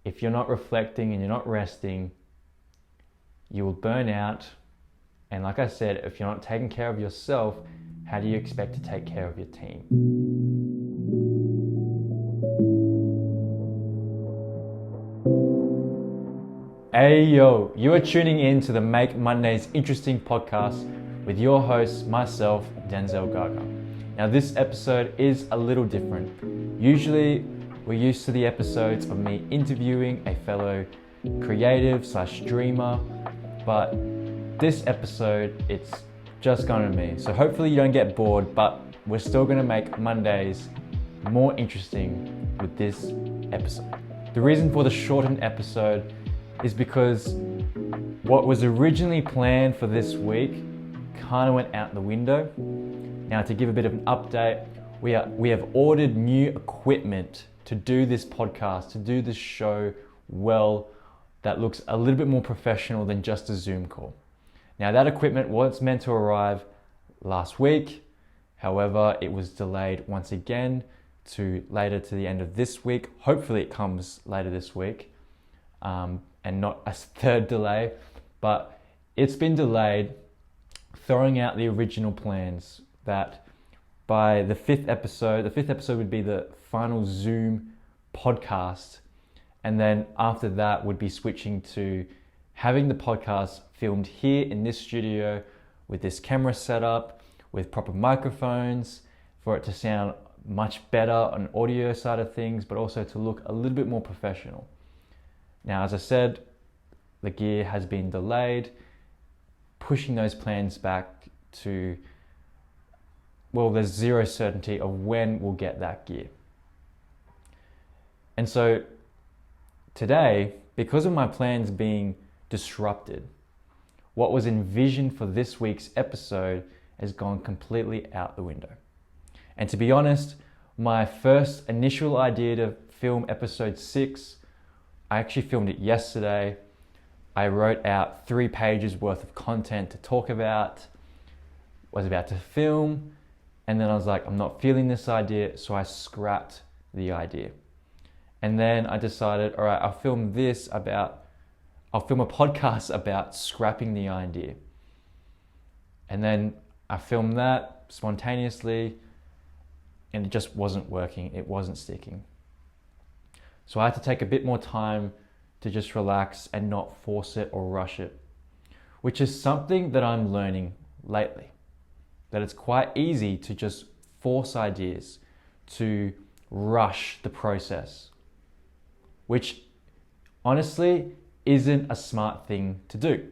if you're not reflecting and you're not resting, you will burn out. And like I said, if you're not taking care of yourself, how do you expect to take care of your team? Hey yo, you are tuning in to the Make Mondays Interesting podcast with your host, myself, Denzel Gaga. Now this episode is a little different. Usually we're used to the episodes of me interviewing a fellow creative / streamer, but this episode, it's just going to me. So hopefully you don't get bored, but we're still going to make Mondays more interesting with this episode. The reason for the shortened episode is because what was originally planned for this week kind of went out the window. Now, to give a bit of an update, we have ordered new equipment to do this podcast, to do this show well, that looks a little bit more professional than just a Zoom call. Now, that equipment was meant to arrive last week. However, it was delayed once again to later to the end of this week. Hopefully it comes later this week. And not a third delay, but it's been delayed, throwing out the original plans that by the fifth episode would be the final Zoom podcast, and then after that would be switching to having the podcast filmed here in this studio with this camera setup, with proper microphones, for it to sound much better on audio side of things, but also to look a little bit more professional. Now, as I said, the gear has been delayed, pushing those plans back to, well, there's zero certainty of when we'll get that gear. And so today, because of my plans being disrupted, what was envisioned for this week's episode has gone completely out the window. And to be honest, my first initial idea to film episode 6, I actually filmed it yesterday. I wrote out 3 pages worth of content to talk about, was about to film, and then I was like, I'm not feeling this idea, so I scrapped the idea. And then I decided, all right, I'll film a podcast about scrapping the idea. And then I filmed that spontaneously, and it just wasn't working, it wasn't sticking. So I had to take a bit more time to just relax and not force it or rush it, which is something that I'm learning lately, that it's quite easy to just force ideas, to rush the process, which honestly isn't a smart thing to do.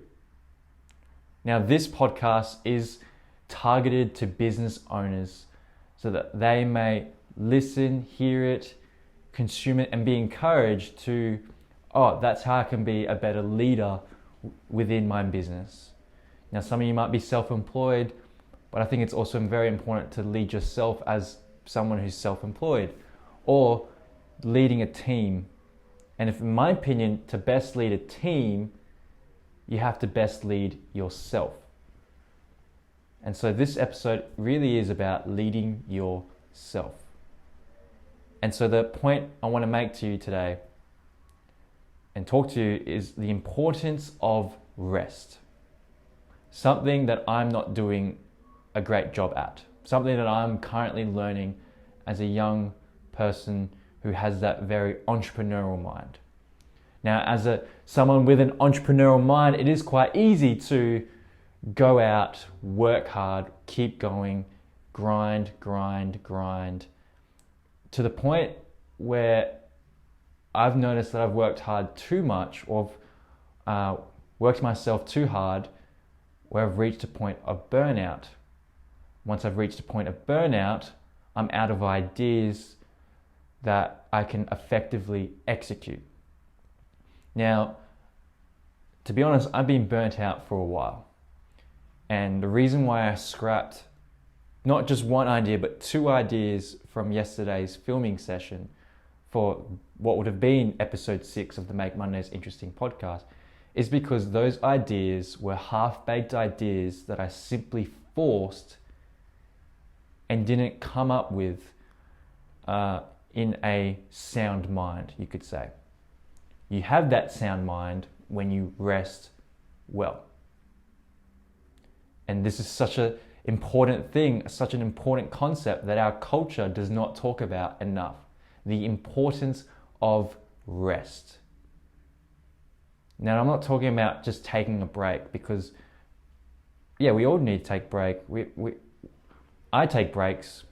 Now, this podcast is targeted to business owners so that they may listen, hear it, consume it, and be encouraged to, oh, that's how I can be a better leader within my business. Now, some of you might be self-employed, but I think it's also very important to lead yourself as someone who's self-employed, or leading a team. And if, in my opinion, to best lead a team, you have to best lead yourself. And so this episode really is about leading yourself. And so the point I want to make to you today and talk to you is the importance of rest. Something that I'm not doing a great job at. Something that I'm currently learning as a young person who has that very entrepreneurial mind. Now, as someone with an entrepreneurial mind, it is quite easy to go out, work hard, keep going, grind, to the point where I've noticed that I've worked hard too much, or worked myself too hard, where I've reached a point of burnout. Once I've reached a point of burnout, I'm out of ideas that I can effectively execute. Now, to be honest, I've been burnt out for a while. And the reason why I scrapped not just one idea, but 2 ideas from yesterday's filming session for what would have been episode 6 of the Make Mondays Interesting podcast is because those ideas were half-baked ideas that I simply forced and didn't come up with in a sound mind, you could say. You have that sound mind when you rest well. And this is such an important thing, such an important concept that our culture does not talk about enough. The importance of rest. Now, I'm not talking about just taking a break, because yeah, we all need to take a break. I take breaks,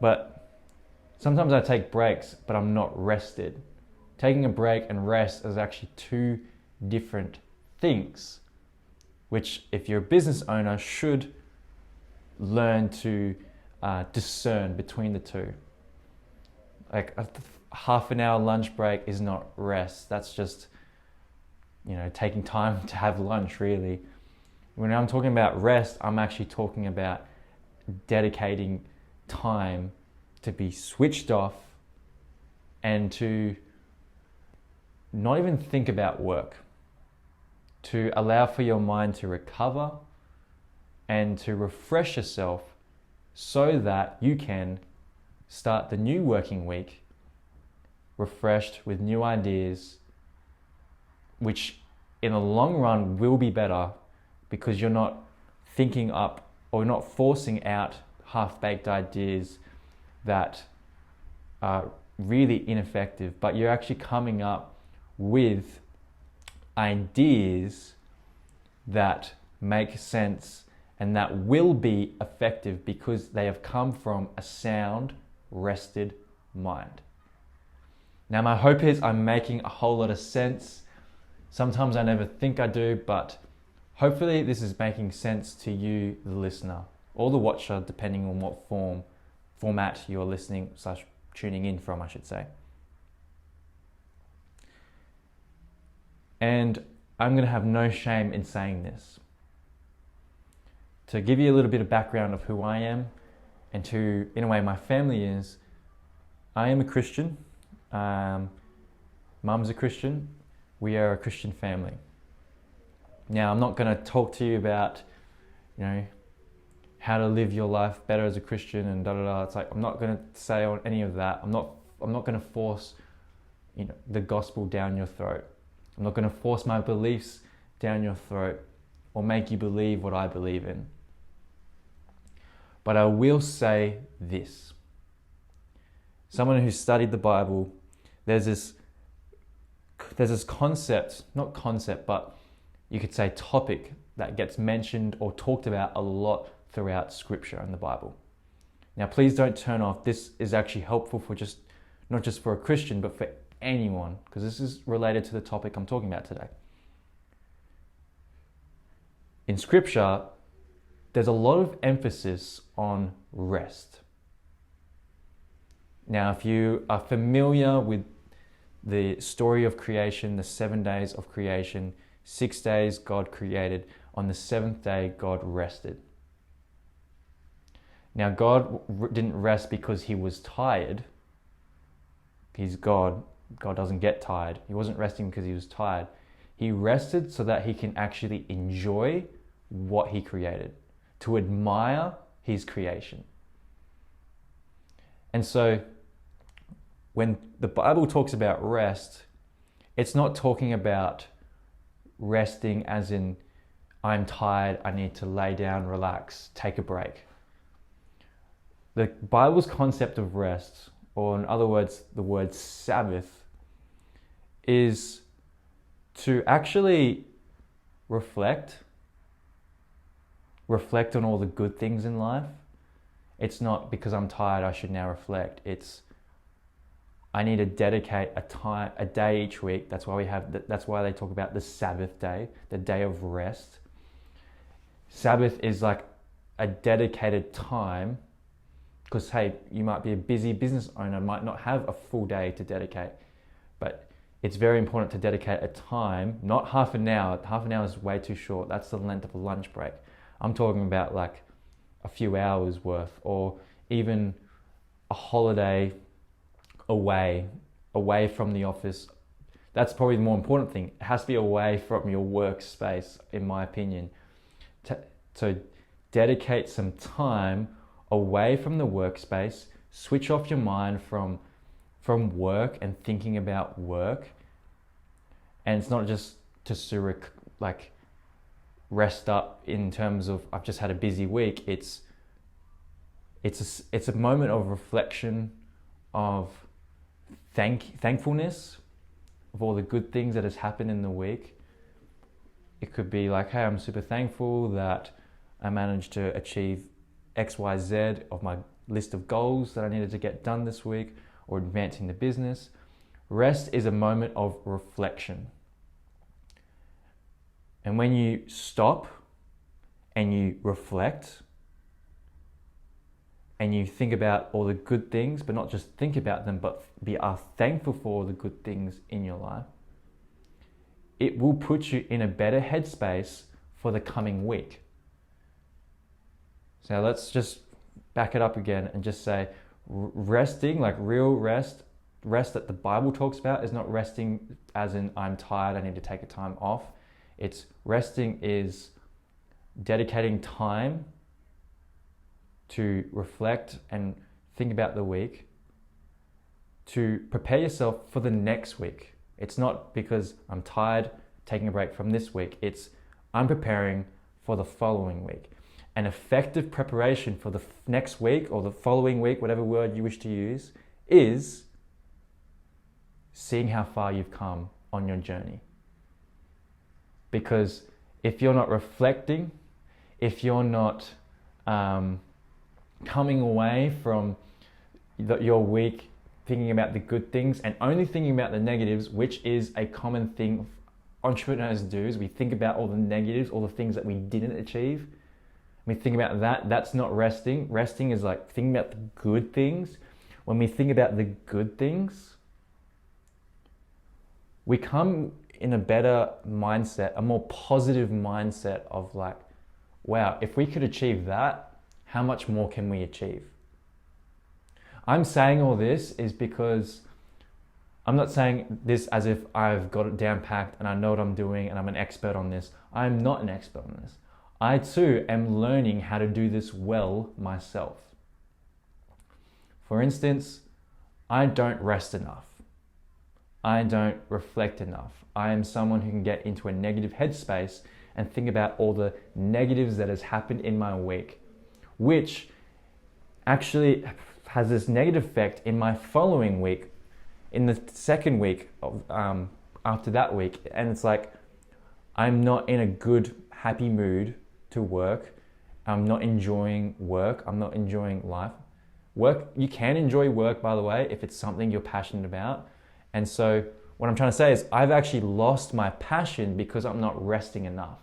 but sometimes I take breaks, but I'm not rested. Taking a break and rest is actually two different things, which if you're a business owner should learn to discern between the two. Like a half an hour lunch break is not rest. That's just, taking time to have lunch, really. When I'm talking about rest, I'm actually talking about dedicating time to be switched off and to not even think about work, to allow for your mind to recover and to refresh yourself so that you can start the new working week refreshed with new ideas, which in the long run will be better, because you're not thinking up or not forcing out half-baked ideas that are really ineffective, but you're actually coming up with ideas that make sense and that will be effective because they have come from a sound, rested mind. Now, my hope is I'm making a whole lot of sense. Sometimes I never think I do, but hopefully this is making sense to you, the listener, or the watcher, depending on what format you're listening / tuning in from, I should say. And I'm going to have no shame in saying this. To give you a little bit of background of who I am and who, in a way, my family is, I am a Christian. Mum's a Christian. We are a Christian family. Now, I'm not going to talk to you about, how to live your life better as a Christian and It's like, I'm not going to say on any of that. I'm not going to force, the gospel down your throat. I'm not going to force my beliefs down your throat or make you believe what I believe in. But I will say this. Someone who's studied the Bible, there's this but you could say topic that gets mentioned or talked about a lot throughout Scripture and the Bible. Now, please don't turn off. This is actually helpful for not just for a Christian, but for anyone, because this is related to the topic I'm talking about today. In Scripture, there's a lot of emphasis on rest. Now, if you are familiar with the story of creation, the 7 days of creation, 6 days God created, on the seventh day God rested. Now, God didn't rest because he was tired. He's God. God doesn't get tired. He wasn't resting because he was tired. He rested so that he can actually enjoy what he created, to admire his creation. And so when the Bible talks about rest, it's not talking about resting as in, I'm tired, I need to lay down, relax, take a break. The Bible's concept of rest, or in other words, the word Sabbath, is to actually reflect on all the good things in life. It's not because I'm tired, I should now reflect. It's I need to dedicate a day each week. That's why they talk about the Sabbath day, the day of rest. Sabbath is like a dedicated time, because hey, you might be a busy business owner, might not have a full day to dedicate, but it's very important to dedicate a time, not half an hour. Half an hour is way too short. That's the length of a lunch break. I'm talking about like a few hours worth, or even a holiday away from the office. That's probably the more important thing. It has to be away from your workspace, in my opinion. To dedicate some time away from the workspace, switch off your mind from from work and thinking about work. And it's not just to like rest up in terms of I've just had a busy week. It's a moment of reflection, of thankfulness of all the good things that has happened in the week. It could be like, hey, I'm super thankful that I managed to achieve XYZ of my list of goals that I needed to get done this week, or advancing the business. Rest is a moment of reflection. And when you stop and you reflect and you think about all the good things, but not just think about them, but are thankful for all the good things in your life, it will put you in a better headspace for the coming week. So let's just back it up again and just say resting, like real rest that the Bible talks about, is not resting as in I'm tired, I need to take a time off. It's resting is dedicating time to reflect and think about the week, to prepare yourself for the next week. It's not because I'm tired, taking a break from this week. It's I'm preparing for the following week. An effective preparation for the next week or the following week, whatever word you wish to use, is seeing how far you've come on your journey. Because if you're not reflecting, if you're not coming away from your week thinking about the good things and only thinking about the negatives, which is a common thing entrepreneurs do, is we think about all the negatives, all the things that we didn't achieve. We think about that. That's not resting. Resting is like thinking about the good things. When we think about the good things, we come in a better mindset, a more positive mindset of like, wow, if we could achieve that, how much more can we achieve? I'm saying all this is because I'm not saying this as if I've got it down packed and I know what I'm doing and I'm an expert on this. I'm not an expert on this. I too am learning how to do this well myself. For instance, I don't rest enough. I don't reflect enough. I am someone who can get into a negative headspace and think about all the negatives that has happened in my week, which actually has this negative effect in my following week, in the second week of after that week. And it's like, I'm not in a good, happy mood to work. I'm not enjoying work. I'm not enjoying life. Work, you can enjoy work, by the way, if it's something you're passionate about. And so what I'm trying to say is I've actually lost my passion because I'm not resting enough.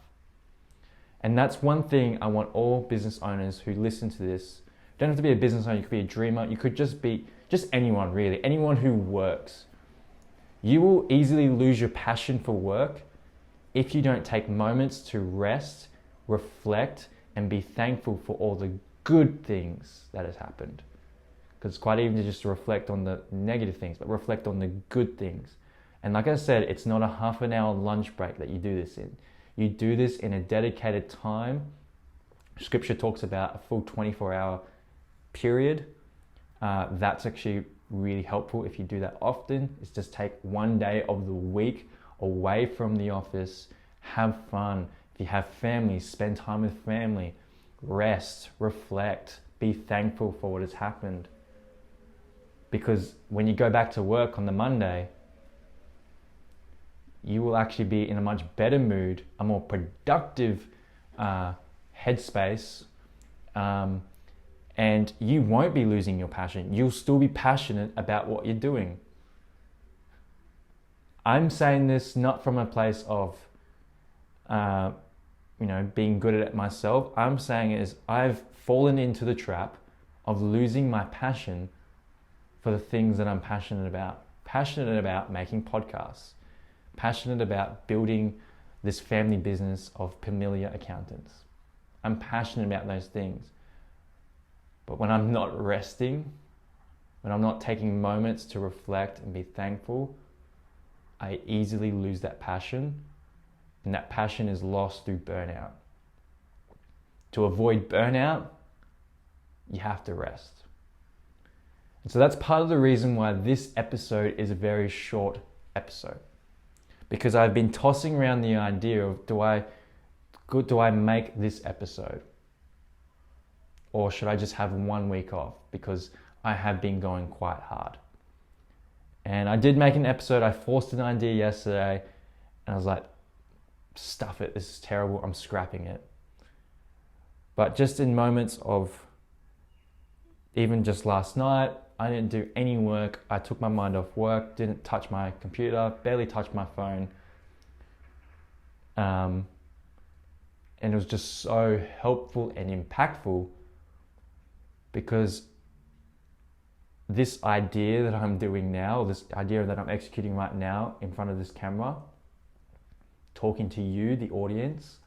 And that's one thing I want all business owners who listen to this. You don't have to be a business owner, you could be a dreamer, you could just be anyone really, anyone who works. You will easily lose your passion for work if you don't take moments to rest, reflect, and be thankful for all the good things that has happened. Because it's quite easy to just reflect on the negative things, but reflect on the good things. And like I said, it's not a half an hour lunch break that you do this in. You do this in a dedicated time. Scripture talks about a full 24-hour period. That's actually really helpful if you do that often. Is just take one day of the week away from the office, have fun. If you have family, spend time with family, rest, reflect, be thankful for what has happened. Because when you go back to work on the Monday, you will actually be in a much better mood, a more productive headspace, and you won't be losing your passion. You'll still be passionate about what you're doing. I'm saying this not from a place of being good at it myself. I'm saying is I've fallen into the trap of losing my passion for the things that I'm passionate about. Passionate about making podcasts. Passionate about building this family business of Familiar Accountants. I'm passionate about those things. But when I'm not resting, when I'm not taking moments to reflect and be thankful, I easily lose that passion, and that passion is lost through burnout. To avoid burnout, you have to rest. And so that's part of the reason why this episode is a very short episode. Because I've been tossing around the idea of do I make this episode? Or should I just have 1 week off? Because I have been going quite hard. And I did make an episode. I forced an idea yesterday and I was like, stuff it, this is terrible, I'm scrapping it. But just in moments of, even just last night, I didn't do any work. I took my mind off work, didn't touch my computer, barely touched my phone. And it was just so helpful and impactful because this idea that I'm doing now, this idea that I'm executing right now in front of this camera, talking to you, the audience,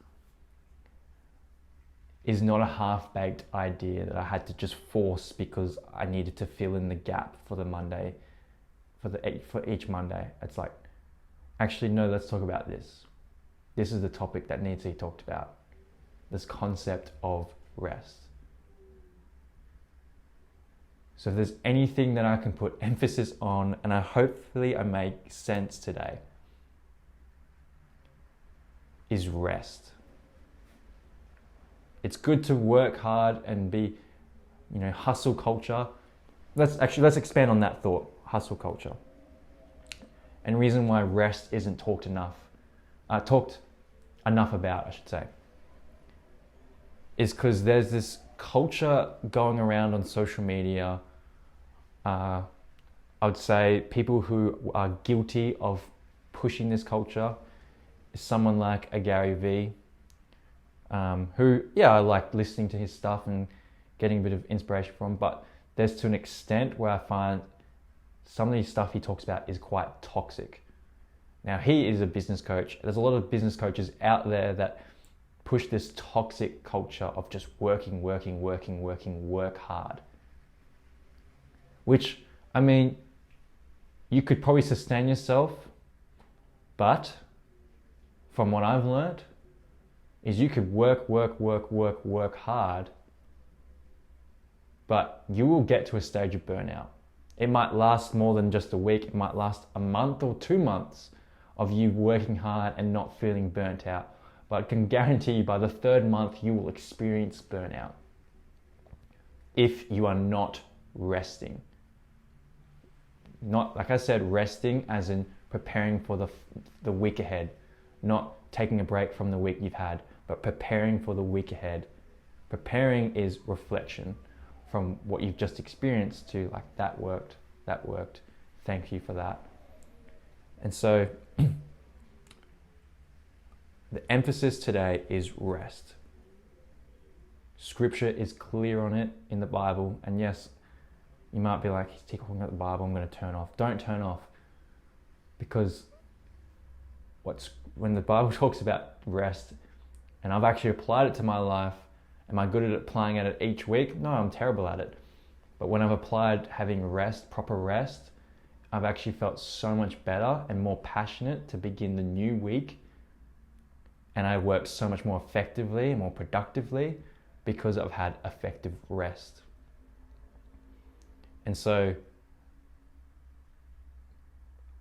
is not a half-baked idea that I had to just force because I needed to fill in the gap for the Monday, for each Monday. It's like, actually, no, let's talk about this. This is the topic that needs to be talked about. This concept of rest. So if there's anything that I can put emphasis on, and hopefully I make sense today, is rest. It's good to work hard and be, hustle culture. Let's expand on that thought, hustle culture. And reason why rest isn't talked enough about, I should say, is because there's this culture going around on social media. I would say people who are guilty of pushing this culture is someone like a Gary Vee, who, I like listening to his stuff and getting a bit of inspiration from, but there's to an extent where I find some of the stuff he talks about is quite toxic. Now, he is a business coach. There's a lot of business coaches out there that push this toxic culture of just work hard. Which, you could probably sustain yourself, but from what I've learned, is you could work hard, but you will get to a stage of burnout. It might last more than just a week. It might last a month or 2 months of you working hard and not feeling burnt out. But I can guarantee you by the 3rd month, you will experience burnout if you are not resting. Not, like I said, resting as in preparing for the week ahead, not taking a break from the week you've had, but preparing for the week ahead. Preparing is reflection from what you've just experienced to like, that worked, thank you for that. And so the emphasis today is rest. Scripture is clear on it in the Bible, and yes, you might be like, he's talking about the Bible, I'm going to turn off. Don't turn off, because when the Bible talks about rest, and I've actually applied it to my life, am I good at applying it each week? No, I'm terrible at it. But when I've applied having rest, proper rest, I've actually felt so much better and more passionate to begin the new week. And I work so much more effectively and more productively because I've had effective rest. And so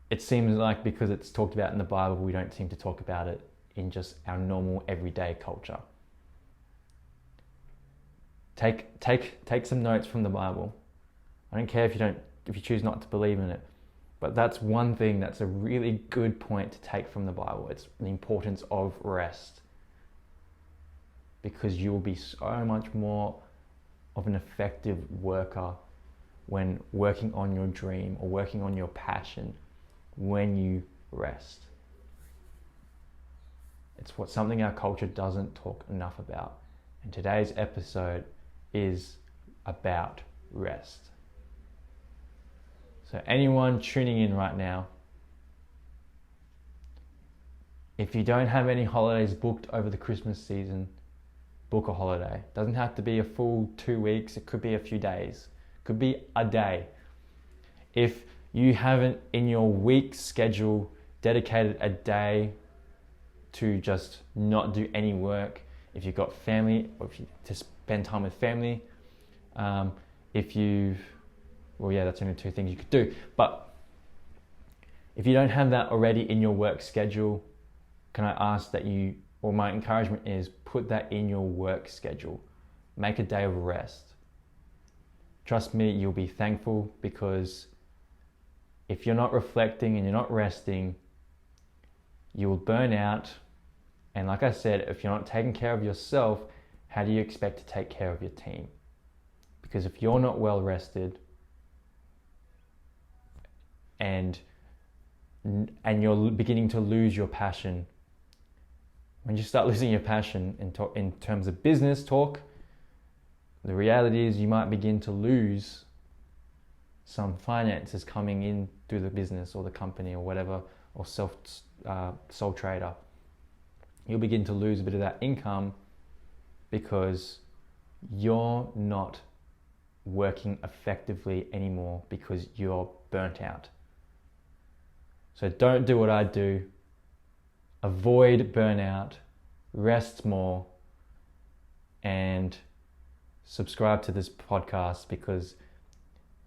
it seems like because it's talked about in the Bible, we don't seem to talk about it in just our normal everyday culture. Take some notes from the Bible. I don't care if you choose not to believe in it, but that's one thing that's a really good point to take from the Bible. It's the importance of rest, because you will be so much more of an effective worker when working on your dream or working on your passion when you rest. It's something our culture doesn't talk enough about. And today's episode is about rest. So anyone tuning in right now, if you don't have any holidays booked over the Christmas season, book a holiday. It doesn't have to be a full 2 weeks. It could be a few days. It could be a day. If you haven't in your week schedule dedicated a day to just not do any work, if you've got family, or to spend time with family, if you've Well, yeah, that's only two things you could do. But if you don't have that already in your work schedule, can I ask that you, or my encouragement is, put that in your work schedule. Make a day of rest. Trust me, you'll be thankful, because if you're not reflecting and you're not resting, you will burn out. And like I said, if you're not taking care of yourself, how do you expect to take care of your team? Because if you're not well rested and you're beginning to lose your passion, when you start losing your passion in terms of business talk, the reality is you might begin to lose some finances coming in through the business or the company or whatever, or sole trader. You'll begin to lose a bit of that income because you're not working effectively anymore because you're burnt out. So don't do what I do. Avoid burnout, rest more, and subscribe to this podcast, because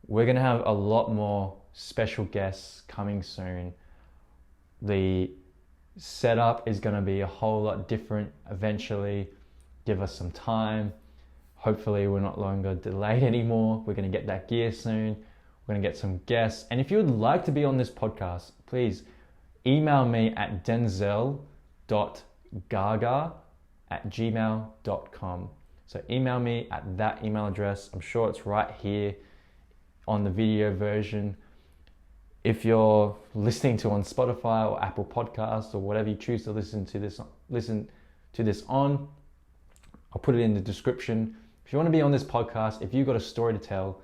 we're going to have a lot more special guests coming soon. The setup is going to be a whole lot different eventually. Give us some time. Hopefully we're not longer delayed anymore. We're going to get that gear soon. We're going to get some guests. And if you would like to be on this podcast, please email me at denzel.gaga@gmail.com. So email me at that email address. I'm sure it's right here on the video version. If you're listening to on Spotify or Apple Podcasts or whatever you choose to listen to this on, I'll put it in the description. If you want to be on this podcast, if you've got a story to tell,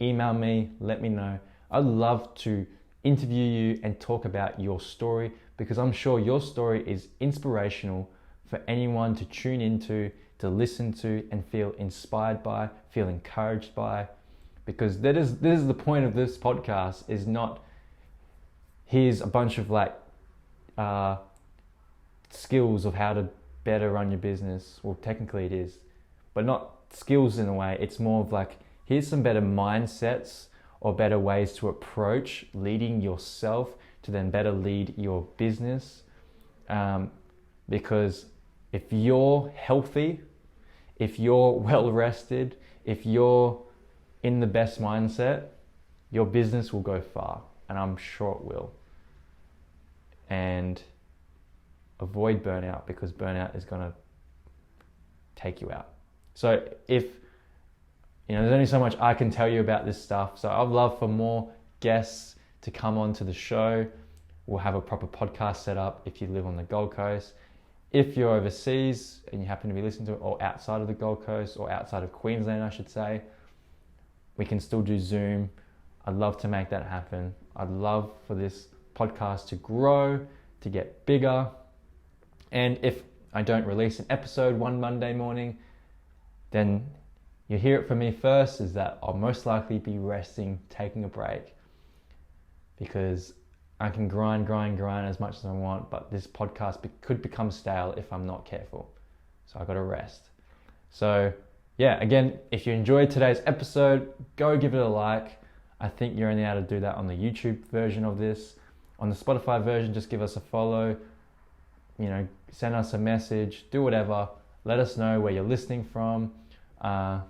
email me, let me know. I'd love to interview you and talk about your story, because I'm sure your story is inspirational for anyone to tune into, to listen to, and feel inspired by, feel encouraged by. Because this is the point of this podcast, is not here's a bunch of skills of how to better run your business. Well, technically it is, but not skills in a way. It's more of like, here's some better mindsets or better ways to approach leading yourself to then better lead your business. Because if you're healthy, if you're well rested, if you're in the best mindset, your business will go far, and I'm sure it will. And avoid burnout, because burnout is going to take you out. So if there's only so much I can tell you about this stuff. So I'd love for more guests to come onto the show. We'll have a proper podcast set up if you live on the Gold Coast. If you're overseas and you happen to be listening to it, or outside of the Gold Coast, or outside of Queensland, I should say, we can still do Zoom. I'd love to make that happen. I'd love for this podcast to grow, to get bigger. And if I don't release an episode one Monday morning, then you hear it from me first, is that I'll most likely be resting, taking a break, because I can grind as much as I want, but this podcast could become stale if I'm not careful. So I got to rest. So yeah, again, if you enjoyed today's episode, go give it a like. I think you're only able to do that on the YouTube version of this. On the Spotify version, just give us a follow, send us a message, do whatever. Let us know where you're listening from. I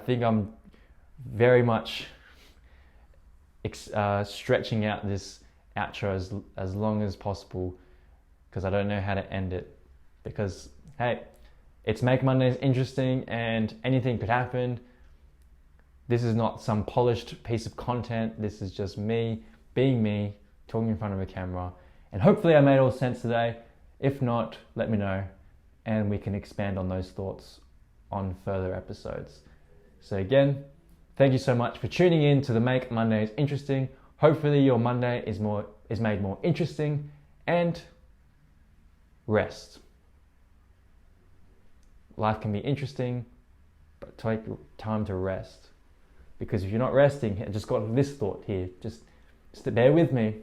think I'm very much stretching out this outro as long as possible, because I don't know how to end it. Because, hey, it's Make Mondays interesting, and anything could happen. This is not some polished piece of content. This is just me being me, talking in front of a camera. And hopefully I made all sense today. If not, let me know, and we can expand on those thoughts on further episodes. So again, thank you so much for tuning in to the Make Mondays Interesting. Hopefully your Monday is made more interesting, and rest. Life can be interesting, but take time to rest. Because if you're not resting, I just got this thought here, just bear with me.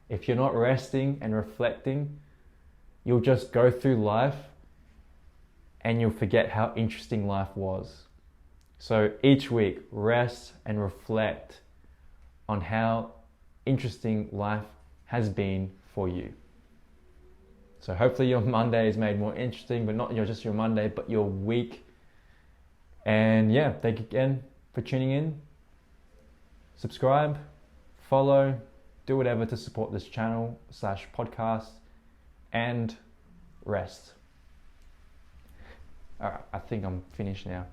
If you're not resting and reflecting, you'll just go through life and you'll forget how interesting life was. So each week, rest and reflect on how interesting life has been for you. So hopefully your Monday is made more interesting, but not just your Monday, but your week. And yeah, thank you again for tuning in. Subscribe, follow, do whatever to support this channel / podcast, and rest. All right, I think I'm finished now.